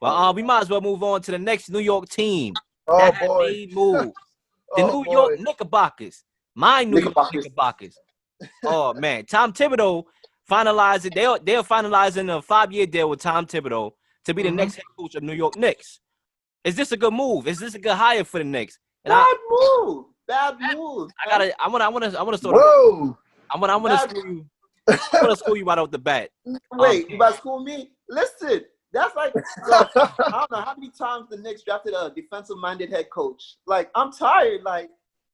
Well, we might as well move on to the next New York team Oh, that boy. made moves. The Oh, New boy. York Knickerbockers. My New York Knickerbockers. Knickerbockers. Oh, man. Tom Thibodeau finalized it. They're finalizing a 5-year deal with Tom Thibodeau to be the next head coach of New York Knicks. Is this a good move? Is this a good hire for the Knicks? And Bad move. I want to sort of. Whoa. I'm gonna school you. I'm gonna school you right off the bat. Wait, you about to school me? Listen, that's like, I don't know how many times the Knicks drafted a defensive-minded head coach. Like, I'm tired. Like,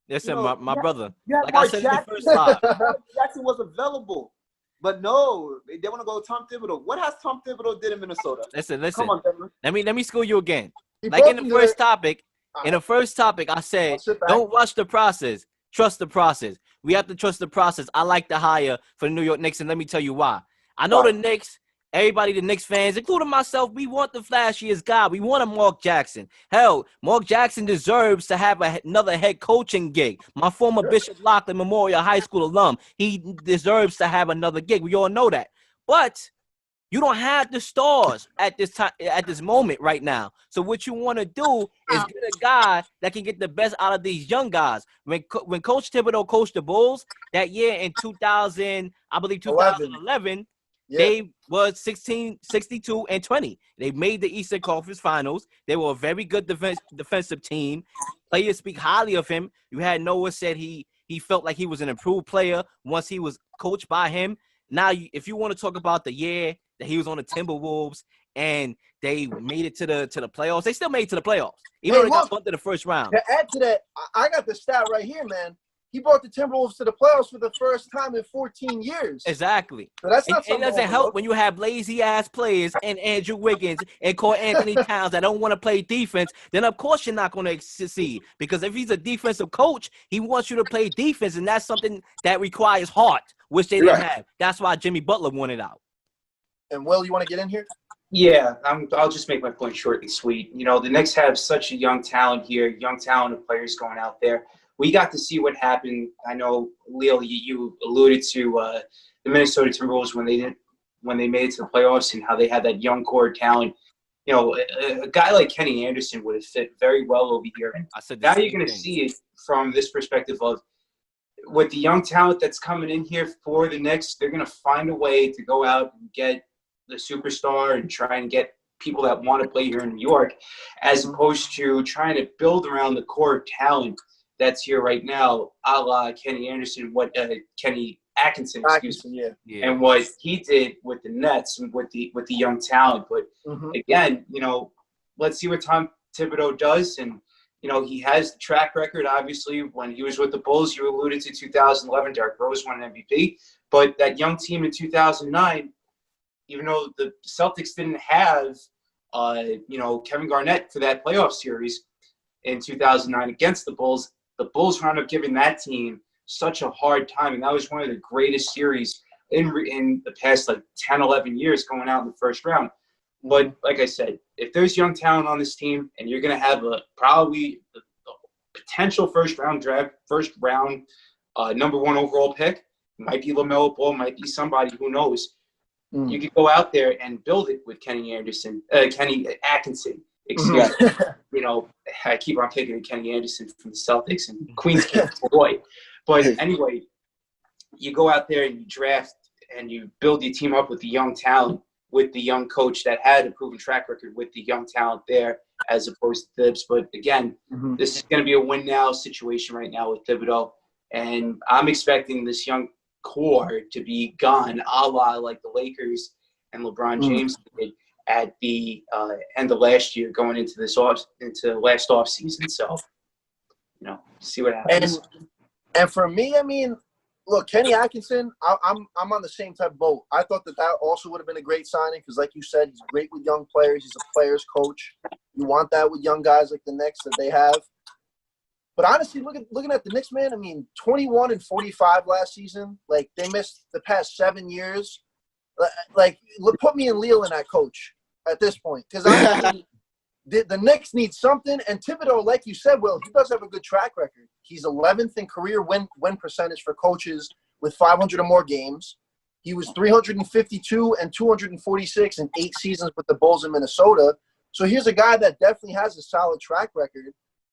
Listen, my brother. yeah, Like I said in the first live. Mark Jackson was available. But no, they want to go with Tom Thibodeau. What has Tom Thibodeau did in Minnesota? Listen. Come on, Denver. Let me school you again. He Like broke in the first topic, I I'll said, sit back. don't rush the process. Trust the process. We have to trust the process. I like the hire for the New York Knicks, and let me tell you why. I know Why? the Knicks, everybody, the Knicks fans, including myself, we want the flashiest guy. We want a Mark Jackson. Hell, Mark Jackson deserves to have another head coaching gig. My former Bishop Lockton Memorial High School alum, he deserves to have another gig. We all know that. But you don't have the stars at this time, at this moment right now. So what you want to do is get a guy that can get the best out of these young guys. When Coach Thibodeau coached the Bulls that year in 2011, they was 16, 62, and 20. They made the Eastern Conference Finals. They were a very good defensive team. Players speak highly of him. You had Noah said he felt like he was an improved player once he was coached by him. Now, if you want to talk about the year that he was on the Timberwolves and they made it to the playoffs, they still made it to the playoffs, even though they got bumped in the first round. To add to that, I got the stat right here, man. He brought the Timberwolves to the playoffs for the first time in 14 years. Exactly. So that's not it doesn't help when you have lazy-ass players and Andrew Wiggins and Karl Anthony Towns that don't want to play defense. Then, of course, you're not going to succeed. Because if he's a defensive coach, he wants you to play defense, and that's something that requires heart, which they didn't have. That's why Jimmy Butler wanted out. And, Will, you want to get in here? Yeah, I'll just make my point short and sweet. You know, the Knicks have such a young talent here, young talent of players going out there. We got to see what happened. I know, Leo, you alluded to the Minnesota Timberwolves when they made it to the playoffs and how they had that young core talent. You know, a guy like Kenny Anderson would have fit very well over here. And now you're going to see it from this perspective of with the young talent that's coming in here for the Knicks, they're going to find a way to go out and get the superstar and try and get people that want to play here in New York, as opposed to trying to build around the core talent that's here right now, a la Kenny Anderson, Kenny Atkinson, and what he did with the Nets and with the young talent. But again, you know, let's see what Tom Thibodeau does. And you know, he has the track record. Obviously, when he was with the Bulls, you alluded to 2011, Derrick Rose won an MVP. But that young team in 2009, even though the Celtics didn't have, you know, Kevin Garnett for that playoff series in 2009 against the Bulls wound up giving that team such a hard time. And that was one of the greatest series in the past, like, 10, 11 years going out in the first round. But like I said, if there's young talent on this team and you're going to have probably a potential first round number one overall pick, might be LaMelo Ball, might be somebody, who knows. You could go out there and build it with Kenny Atkinson, excuse me. You know, I keep on picking Kenny Anderson from the Celtics and Queens Kid boy. But anyway, you go out there and you draft and you build your team up with the young talent, with the young coach that had a proven track record with the young talent there, as opposed to Thibs. But again, this is going to be a win now situation right now with Thibodeau. And I'm expecting this young core to be gone, a la like the Lakers and LeBron James did at the end of last year, going into last off season. So, you know, see what happens. And for me, I mean, look, Kenny Atkinson, I'm on the same type of boat. I thought that also would have been a great signing because, like you said, he's great with young players. He's a player's coach. You want that with young guys like the Knicks that they have. But honestly, looking at the Knicks, man, I mean, 21-45 last season. Like, they missed the past 7 years. Like, put me and Leo in that coach at this point. Because the Knicks need something. And Thibodeau, like you said, Will, he does have a good track record. He's 11th in career win percentage for coaches with 500 or more games. He was 352 and 246 in 8 seasons with the Bulls in Minnesota. So here's a guy that definitely has a solid track record.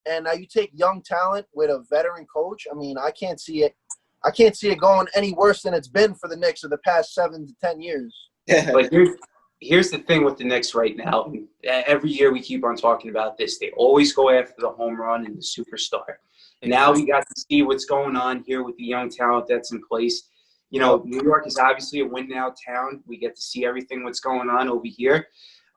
And now you take young talent with a veteran coach. I mean, I can't see it going any worse than it's been for the Knicks of the past 7 to 10 years. But here's the thing with the Knicks right now. Every year we keep on talking about this. They always go after the home run and the superstar. Now we got to see what's going on here with the young talent that's in place. You know, New York is obviously a win-now town. We get to see everything what's going on over here.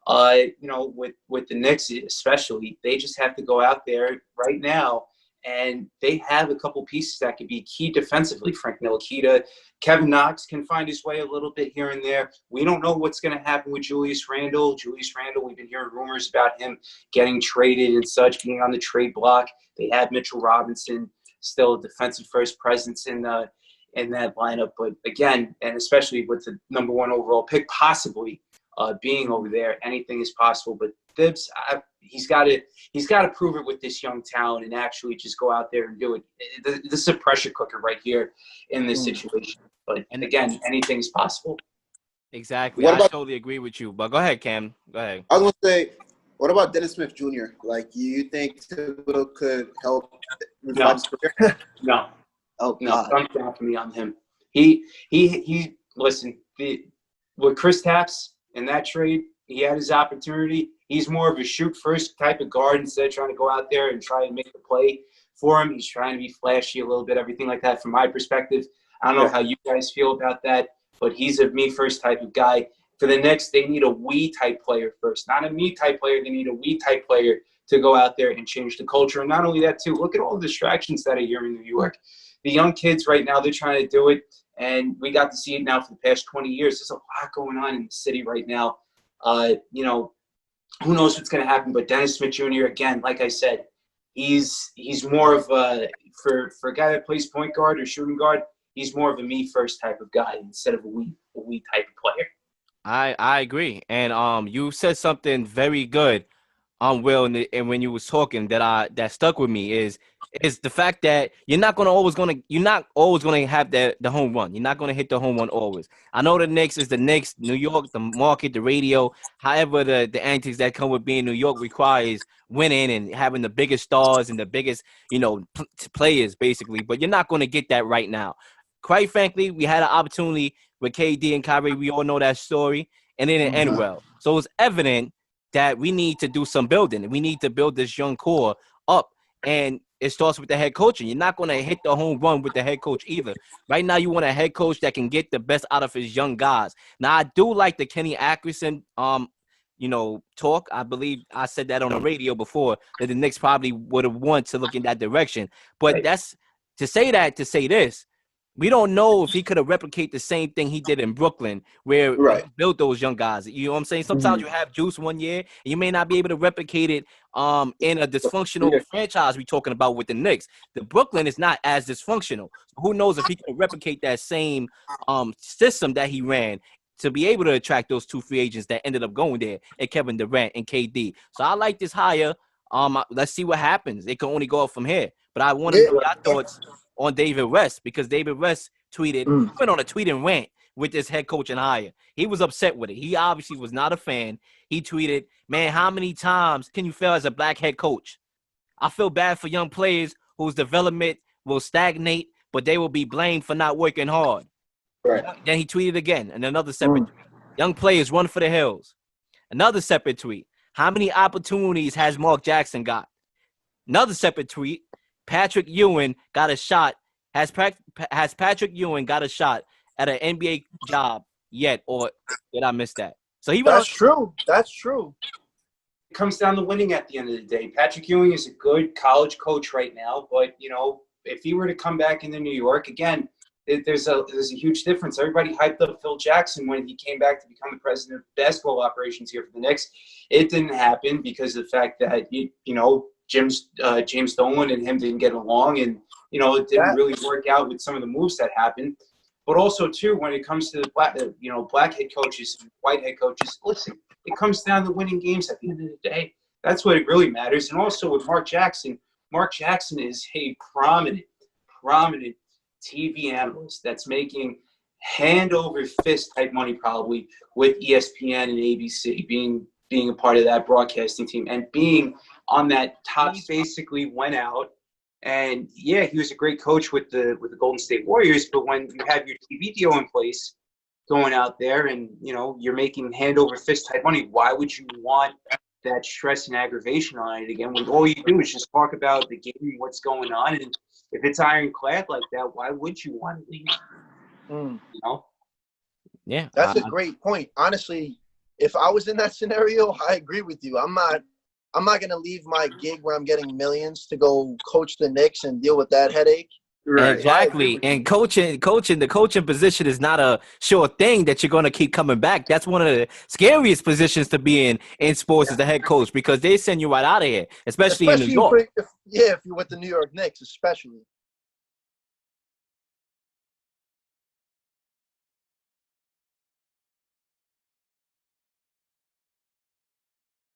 You know, with the Knicks especially, they just have to go out there right now, and they have a couple pieces that could be key defensively. Frank Ntilikina, Kevin Knox can find his way a little bit here and there. We don't know what's going to happen with Julius Randle. We've been hearing rumors about him getting traded and such, being on the trade block. They have Mitchell Robinson, still a defensive first presence in that lineup. But again, and especially with the number 1 overall pick possibly being over there, anything is possible. But Thibs, he's got to prove it with this young talent and actually just go out there and do it. This is a pressure cooker right here in this situation. But again, anything is possible. Exactly. I totally agree with you. But go ahead, Cam. Go ahead. I was going to say, what about Dennis Smith Jr.? Like, you think Thibodeau could help revive his career? No. Oh, no. God. Thumbs down for me on him. He listen, with Chris Tapps in that trade, he had his opportunity. He's more of a shoot-first type of guard instead of trying to go out there and try and make the play for him. He's trying to be flashy a little bit, everything like that from my perspective. I don't know how you guys feel about that, but he's a me-first type of guy. For the Knicks, they need a we-type player first, not a me-type player. They need a we-type player to go out there and change the culture. And not only that, too, look at all the distractions that are here in New York. The young kids right now, they're trying to do it, and we got to see it now for the past 20 years. There's a lot going on in the city right now. You know, who knows what's going to happen, but Dennis Smith Jr., again, like I said, he's more of a – for a guy that plays point guard or shooting guard, he's more of a me-first type of guy instead of a we type of player. I agree. And you said something very good, Will, and when you was talking that stuck with me is the fact that you're not always gonna have the home run. You're not gonna hit the home run always. I know the Knicks is the Knicks, New York, the market, the radio. However, the antics that come with being New York requires winning and having the biggest stars and the biggest players basically. But you're not gonna get that right now. Quite frankly, we had an opportunity with KD and Kyrie. We all know that story, and it didn't end well. So it's evident that we need to do some building. We need to build this young core up, and it starts with the head coaching. You're not going to hit the home run with the head coach either. Right now, you want a head coach that can get the best out of his young guys. Now, I do like the Kenny Atkinson, talk. I believe I said that on the radio before, that the Knicks probably would have wanted to look in that direction. But that's to say this. We don't know if he could have replicated the same thing he did in Brooklyn, where he built those young guys. You know what I'm saying? Sometimes you have juice one year, and you may not be able to replicate it in a dysfunctional franchise we're talking about with the Knicks. The Brooklyn is not as dysfunctional. Who knows if he can replicate that same system that he ran to be able to attract those 2 free agents that ended up going there, and Kevin Durant and KD. So I like this hire. Let's see what happens. It can only go up from here. But I want to know your thoughts on David West, because David West tweeted, went on a tweet and rant with this head coach and hire. He was upset with it. He obviously was not a fan. He tweeted, man, how many times can you fail as a black head coach? I feel bad for young players whose development will stagnate, but they will be blamed for not working hard. Right. Then he tweeted again, and another separate tweet. Young players run for the hills. Another separate tweet. How many opportunities has Mark Jackson got? Another separate tweet. Patrick Ewing got a shot. Has Patrick Ewing got a shot at an NBA job yet, or did I miss that? So That's true. That's true. It comes down to winning at the end of the day. Patrick Ewing is a good college coach right now, but if he were to come back into New York again, there's a huge difference. Everybody hyped up Phil Jackson when he came back to become the president of basketball operations here for the Knicks. It didn't happen because of the fact that James Dolan and him didn't get along, and it didn't really work out with some of the moves that happened. But also too, when it comes to the black head coaches and white head coaches, listen, it comes down to winning games at the end of the day. That's what it really matters. And also with Mark Jackson is a prominent TV analyst that's making hand over fist type money probably with ESPN and ABC, being being a part of that broadcasting team and being on that top. Basically went out, and yeah, he was a great coach with the Golden State Warriors. But when you have your TV deal in place, going out there and you're making hand over fist type money, why would you want that stress and aggravation on it again? When all you do is just talk about the game, what's going on, and if it's ironclad like that, why would you want to leave? Yeah, that's a great point. Honestly, if I was in that scenario, I agree with you. I'm not going to leave my gig where I'm getting millions to go coach the Knicks and deal with that headache. Right. Exactly. And the coaching position is not a sure thing that you're going to keep coming back. That's one of the scariest positions to be in sports as the head coach, because they send you right out of here, especially in New York. If you're with the New York Knicks, especially.